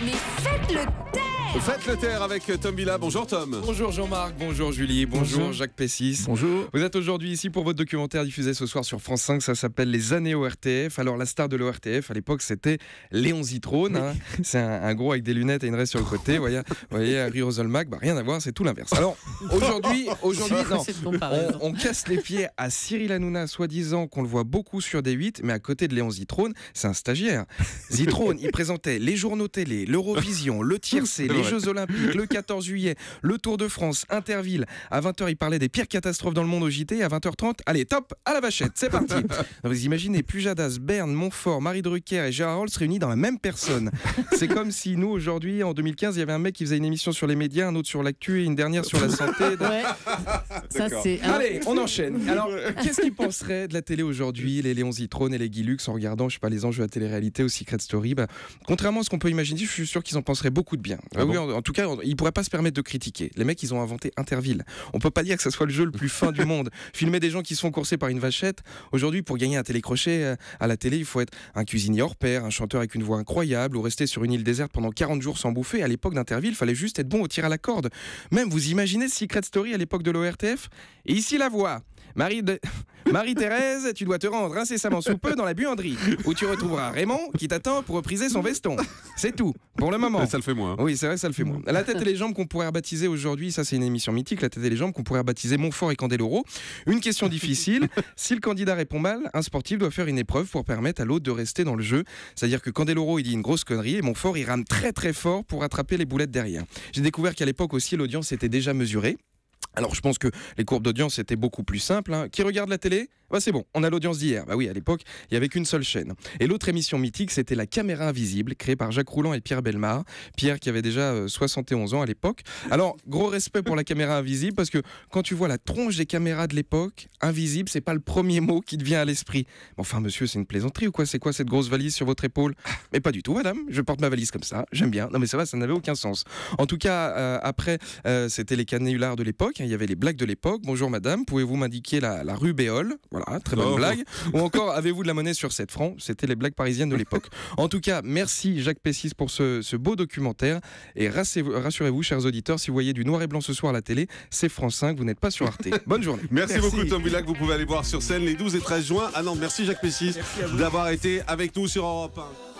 Mais faites-le taire! Faites le taire avec Tom Villa. Bonjour Tom. Bonjour Jean-Marc, bonjour Julie, bonjour Jacques Pessis. Bonjour. Vous êtes aujourd'hui ici pour votre documentaire diffusé ce soir sur France 5, ça s'appelle Les années ORTF. Alors la star de l'ORTF à l'époque c'était Léon Zitrone, hein. C'est un gros avec des lunettes et une raie sur le côté, vous voyez Harry Roselmack, rien à voir, c'est tout l'inverse. Alors aujourd'hui non, on casse les pieds à Cyril Hanouna, soi-disant qu'on le voit beaucoup sur D8, mais à côté de Léon Zitrone, c'est un stagiaire. Zitrone, il présentait les journaux télé, l'Eurovision, le tiercé, les Jeux Olympiques, le 14 juillet, le Tour de France, Interville. À 20h, il parlait des pires catastrophes dans le monde au JT. À 20h30, allez, top, à la vachette, c'est parti. Vous imaginez Pujadas, Berne, Montfort, Marie Drucker et Gérard Rolls réunis dans la même personne. C'est comme si nous, aujourd'hui, en 2015, il y avait un mec qui faisait une émission sur les médias, un autre sur l'actu et une dernière sur la santé. Ouais. Ça, c'est... Allez, on enchaîne. Alors, qu'est-ce qu'ils penseraient de la télé aujourd'hui, les Léon Zitrone et les Guy Lux, en regardant, je sais pas, les enjeux à télé-réalité ou Secret Story? Contrairement à ce qu'on peut imaginer, je suis sûr qu'ils en penseraient beaucoup de bien. Oui, en tout cas, ils pourraient pas se permettre de critiquer. Les mecs, ils ont inventé Interville. On peut pas dire que ça soit le jeu le plus fin du monde. Filmer des gens qui se font courser par une vachette. Aujourd'hui, pour gagner un télécrochet à la télé, il faut être un cuisinier hors pair, un chanteur avec une voix incroyable, ou rester sur une île déserte pendant 40 jours sans bouffer. À l'époque d'Interville, il fallait juste être bon au tir à la corde. Même, vous imaginez Secret Story à l'époque de l'ORTF? Et ici, la voix. Marie-Thérèse, tu dois te rendre incessamment sous peu dans la buanderie, où tu retrouveras Raymond qui t'attend pour repriser son veston. C'est tout, pour le moment. Ça le fait moins. Oui, c'est vrai, ça le fait moins. La tête et les jambes qu'on pourrait rebaptiser aujourd'hui, ça c'est une émission mythique, la tête et les jambes qu'on pourrait rebaptiser Montfort et Candeloro. Une question difficile, si le candidat répond mal, un sportif doit faire une épreuve pour permettre à l'autre de rester dans le jeu. C'est-à-dire que Candeloro, il dit une grosse connerie et Montfort, il rame très très fort pour attraper les boulettes derrière. J'ai découvert qu'à l'époque aussi, l'audience était déjà mesurée. Alors je pense que les courbes d'audience étaient beaucoup plus simples. Hein. Qui regarde la télé? Bah c'est bon, on a l'audience d'hier. Bah oui, à l'époque, il n'y avait qu'une seule chaîne. Et l'autre émission mythique, c'était La Caméra Invisible, créée par Jacques Rouland et Pierre Bellemare. Pierre qui avait déjà 71 ans à l'époque. Alors, gros respect pour La Caméra Invisible, parce que quand tu vois la tronche des caméras de l'époque, invisible, c'est pas le premier mot qui te vient à l'esprit. Enfin, monsieur, c'est une plaisanterie ou quoi? C'est quoi cette grosse valise sur votre épaule? Mais pas du tout, madame. Je porte ma valise comme ça, j'aime bien. Non mais ça va, ça n'avait aucun sens. En tout cas, après, c'était les canulars de l'époque. Il y avait les blagues de l'époque. Bonjour madame, pouvez-vous m'indiquer la rue Béole? Voilà, très bonne blague. Ou encore, avez-vous de la monnaie sur 7 francs? C'était les blagues parisiennes de l'époque. En tout cas, merci Jacques Pessis pour ce beau documentaire. Et rassurez-vous, chers auditeurs, si vous voyez du noir et blanc ce soir à la télé, c'est France 5, vous n'êtes pas sur Arte. Bonne journée. Merci beaucoup Tom Villa, que vous pouvez aller voir sur scène les 12 et 13 juin à Nantes. Merci Jacques Pessis d'avoir été avec nous sur Europe 1.